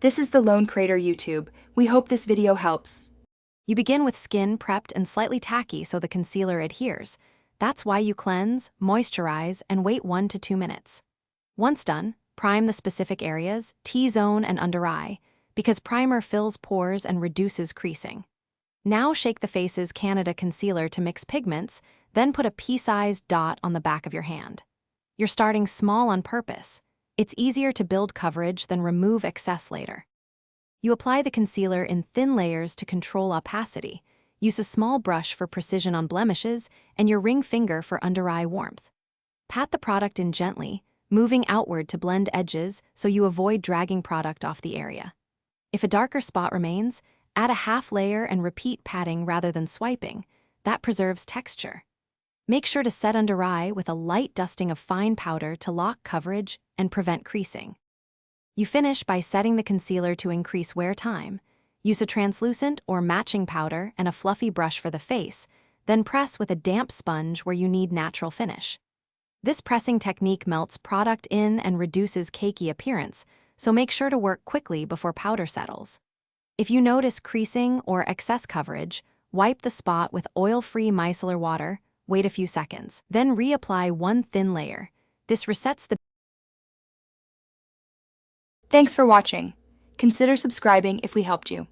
This is the Lone Crater YouTube. We hope this video helps. You begin with skin prepped and slightly tacky so the concealer adheres. That's why you cleanse, moisturize, and wait 1 to 2 minutes. Once done, prime the specific areas, T-zone and under eye, because primer fills pores and reduces creasing. Now shake the face's Canada concealer to mix pigments, then put a pea-sized dot on the back of your hand. You're starting small on purpose. It's easier to build coverage than remove excess later. You apply the concealer in thin layers to control opacity. Use a small brush for precision on blemishes and your ring finger for under-eye warmth. Pat the product in gently, moving outward to blend edges so you avoid dragging product off the area. If a darker spot remains, add a half layer and repeat patting rather than swiping. That preserves texture. Make sure to set under eye with a light dusting of fine powder to lock coverage and prevent creasing. You finish by setting the concealer to increase wear time. Use a translucent or matching powder and a fluffy brush for the face, then press with a damp sponge where you need natural finish. This pressing technique melts product in and reduces cakey appearance, so make sure to work quickly before powder settles. If you notice creasing or excess coverage, wipe the spot with oil-free micellar water, wait a few seconds, then reapply one thin layer. This resets the... Thanks for watching. Consider subscribing if we helped you.